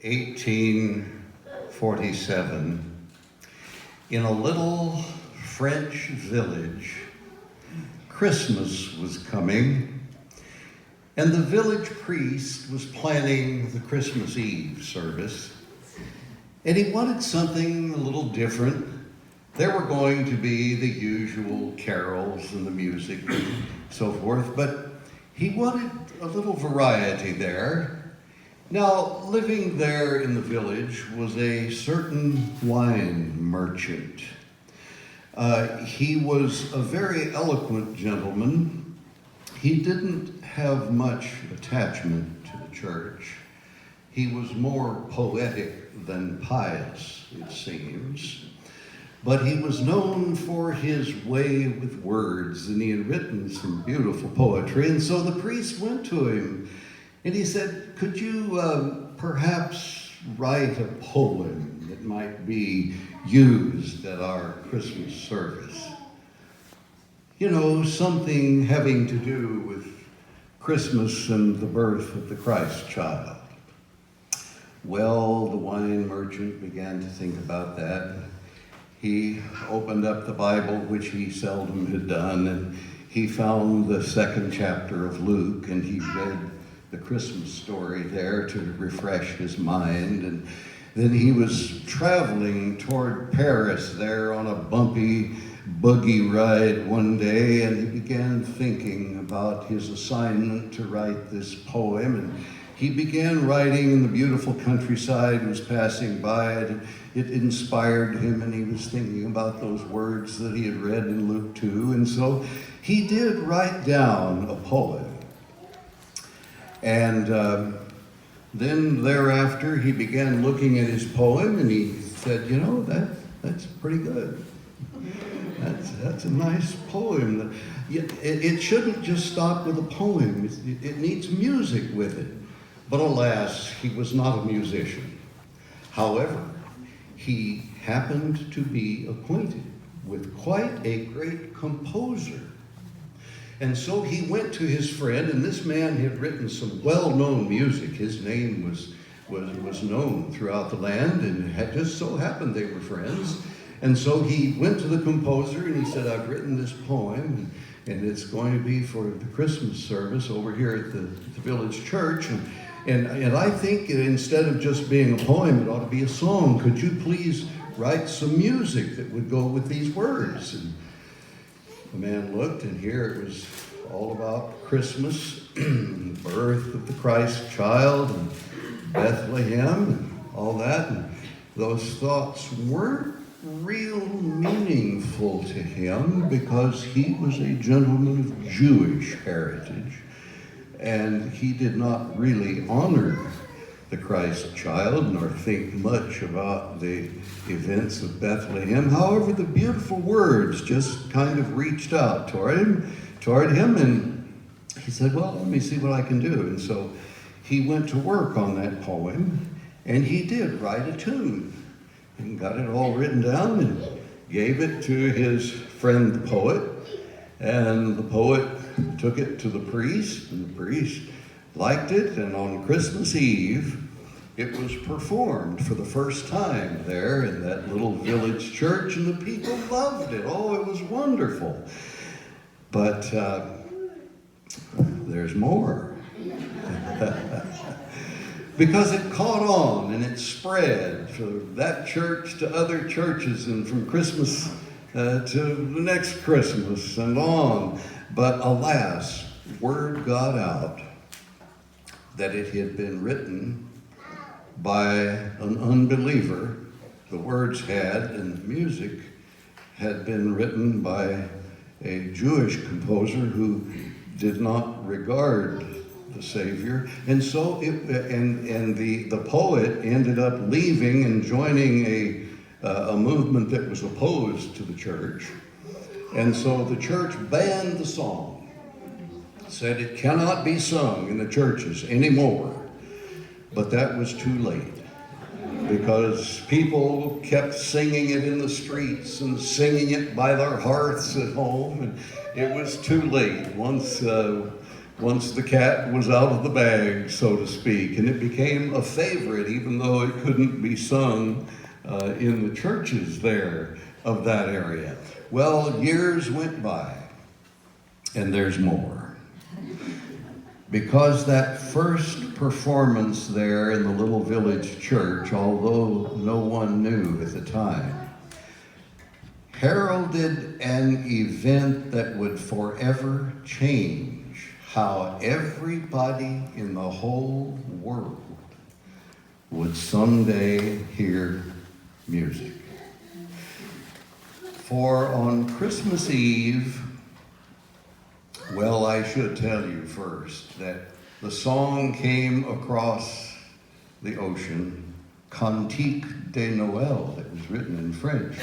1847, in a little French village, Christmas was coming, and the village priest was planning the Christmas Eve service, and he wanted something a little different. There were going to be the usual carols and the music and so forth, but he wanted a little variety there. Now, living there in the village was a certain wine merchant. He was a very eloquent gentleman. He didn't have much attachment to the church. He was more poetic than pious, it seems. But he was known for his way with words, and he had written some beautiful poetry. And so the priest went to him, and he said, could you perhaps write a poem that might be used at our Christmas service? You know, something having to do with Christmas and the birth of the Christ child. Well, the wine merchant began to think about that. He opened up the Bible, which he seldom had done, and he found the 2nd chapter of Luke, and he read the Christmas story there to refresh his mind. And then he was traveling toward Paris there on a bumpy buggy ride one day, and he began thinking about his assignment to write this poem. And he began writing in the beautiful countryside. He was passing by it. It inspired him, and he was thinking about those words that he had read in Luke 2. And so he did write down a poem. And then thereafter, he began looking at his poem, and he said, you know, that's pretty good. That's a nice poem. It shouldn't just stop with a poem. It needs music with it. But alas, he was not a musician. However, he happened to be acquainted with quite a great composer. And so he went to his friend, and this man had written some well-known music. His name was known throughout the land, and it had just so happened they were friends. And so he went to the composer, and he said, I've written this poem, and it's going to be for the Christmas service over here at the village church. And I think instead of just being a poem, it ought to be a song. Could you please write some music that would go with these words? And the man looked, and here it was all about Christmas, the birth of the Christ child, and Bethlehem, and all that. And those thoughts weren't real meaningful to him because he was a gentleman of Jewish heritage, and he did not really honor the Christ child nor think much about the events of Bethlehem. However, the beautiful words just kind of reached out toward him, and he said, well, let me see what I can do. And so he went to work on that poem, and he did write a tune and got it all written down and gave it to his friend the poet. And the poet took it to the priest, and the priest liked it, and on Christmas Eve, it was performed for the first time there in that little village church, and the people loved it. Oh, it was wonderful. But there's more. Because it caught on, and it spread from that church to other churches, and from Christmas to the next Christmas and on. But alas, word got out that it had been written by an unbeliever. The words had, and the music had been written by a Jewish composer who did not regard the Savior. And so the poet ended up leaving and joining a movement that was opposed to the church. And so the church banned the song, said it cannot be sung in the churches anymore. But that was too late, because people kept singing it in the streets and singing it by their hearths at home, and it was too late. Once once the cat was out of the bag, so to speak, and it became a favorite, even though it couldn't be sung in the churches there of that area. Well, years went by, and there's more. Because that first performance there in the little village church, although no one knew at the time, heralded an event that would forever change how everybody in the whole world would someday hear music. For on Christmas Eve, well, I should tell you first that the song came across the ocean, Cantique de Noël, that was written in French.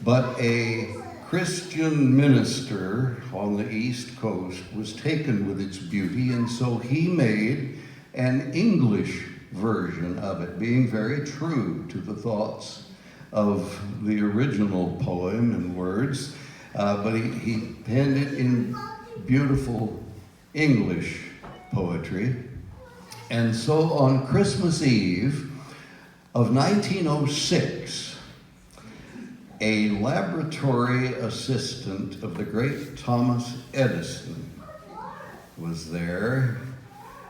But a Christian minister on the East Coast was taken with its beauty, and so he made an English version of it, being very true to the thoughts of the original poem and words, but he penned it in beautiful English poetry. And so on Christmas Eve of 1906, a laboratory assistant of the great Thomas Edison was there.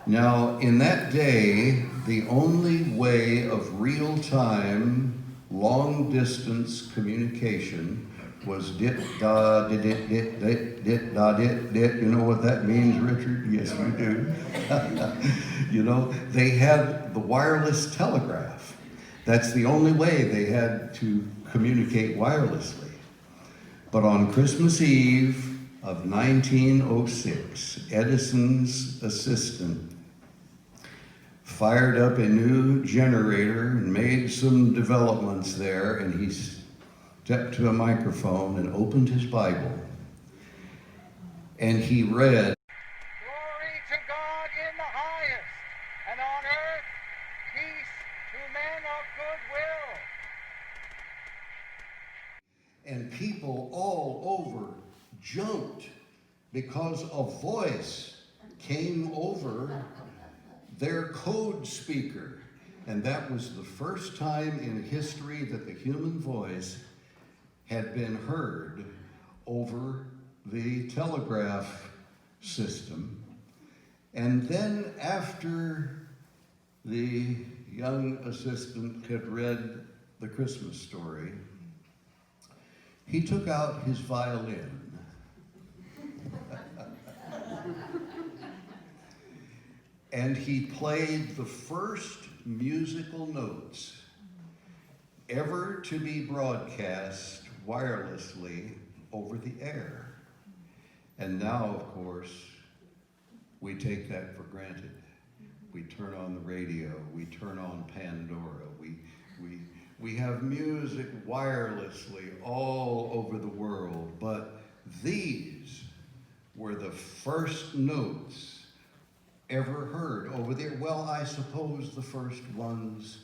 Now, in that day, the only way of real-time, long-distance communication was dit-da-dit-dit-dit-dit-da-dit-dit. You know what that means, Richard? Yes, you do. You know, they had the wireless telegraph. That's the only way they had to communicate wirelessly. But on Christmas Eve of 1906, Edison's assistant fired up a new generator and made some developments there, and he stepped to a microphone and opened his Bible, and he read, "Glory to God in the highest, and on earth peace to men of good will." and people all over jumped because a voice came over their code speaker. And that was the first time in history that the human voice had been heard over the telegraph system. And then after the young assistant had read the Christmas story, he took out his violin. And he played the first musical notes ever to be broadcast wirelessly over the air. And now, of course, we take that for granted. We turn on the radio, we turn on Pandora, we have music wirelessly all over the world, but these were the first notes ever heard over there. Well, I suppose the first ones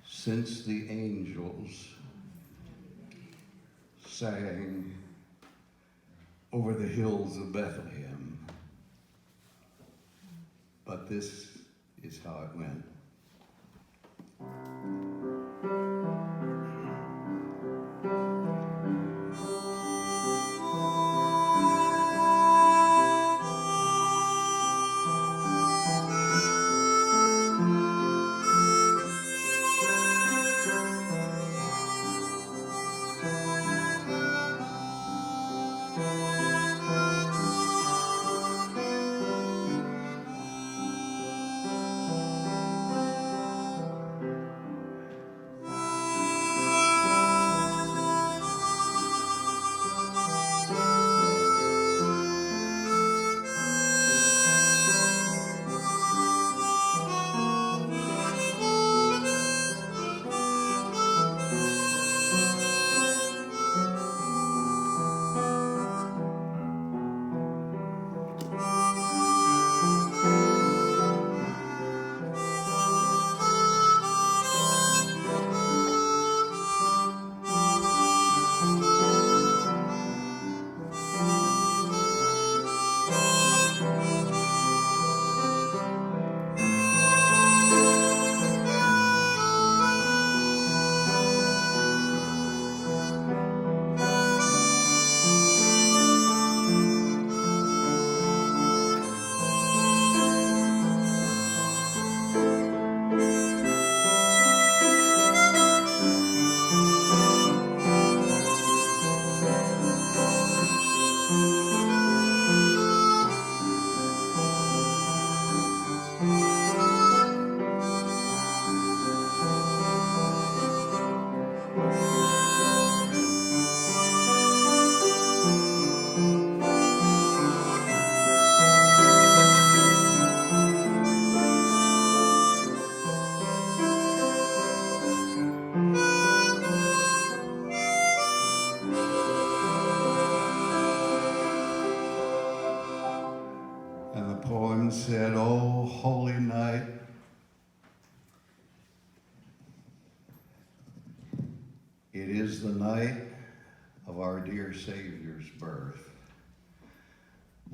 since the angels sang over the hills of Bethlehem. But this is how it went. And the poem said, "Oh, holy night, it is the night of our dear Savior's birth.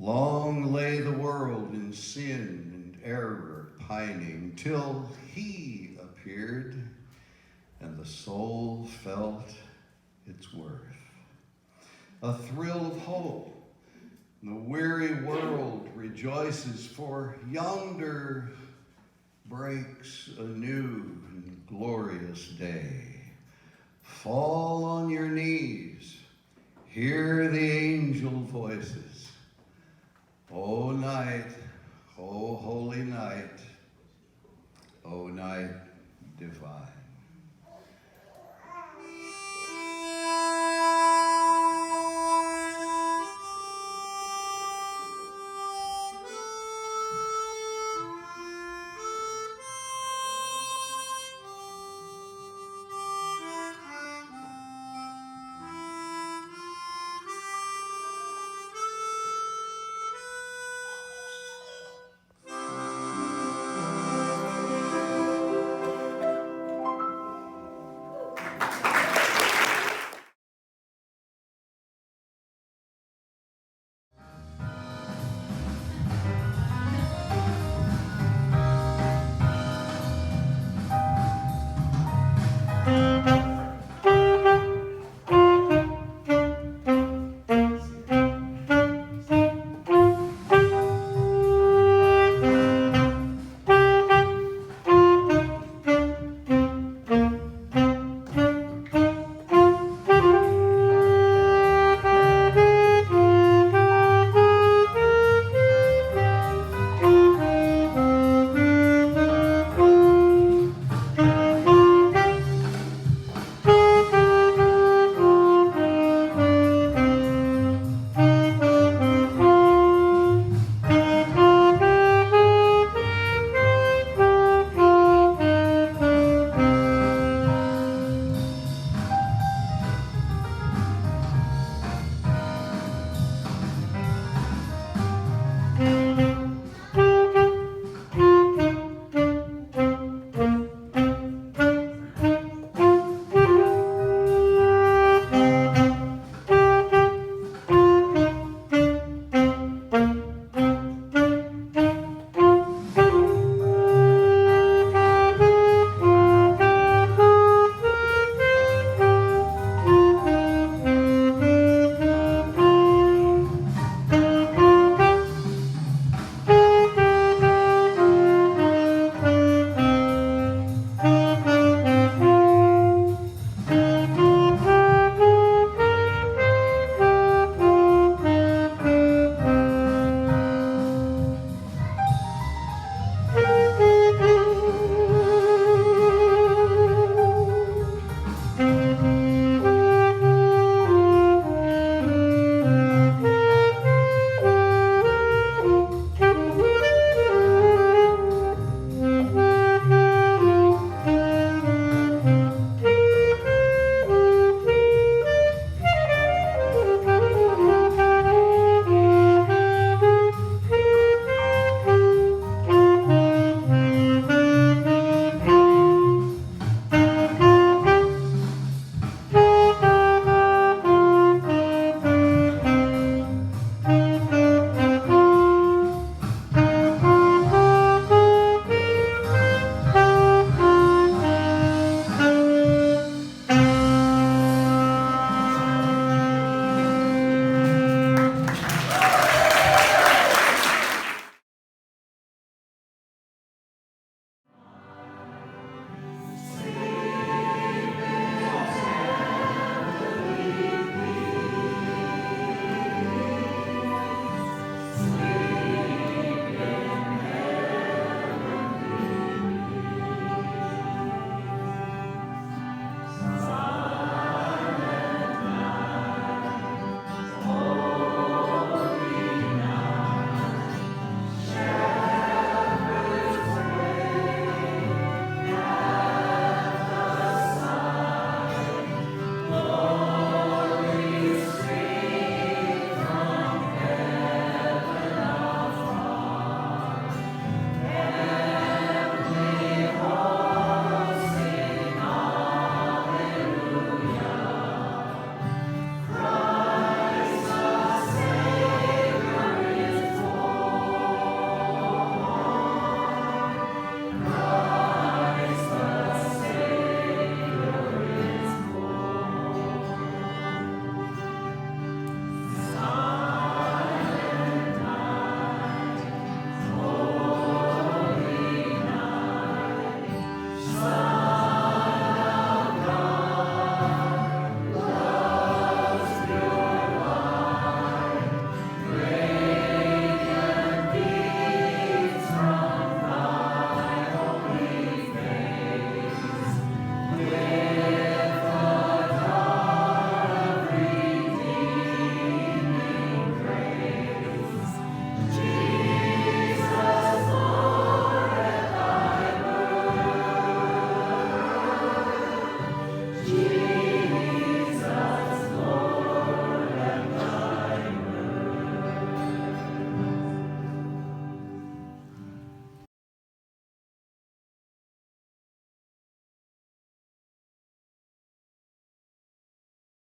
Long lay the world in sin and error pining, till he appeared and the soul felt its worth. A thrill of hope, the weary world rejoices, for yonder breaks a new and glorious day. Fall on your knees, hear the angel voices. O night,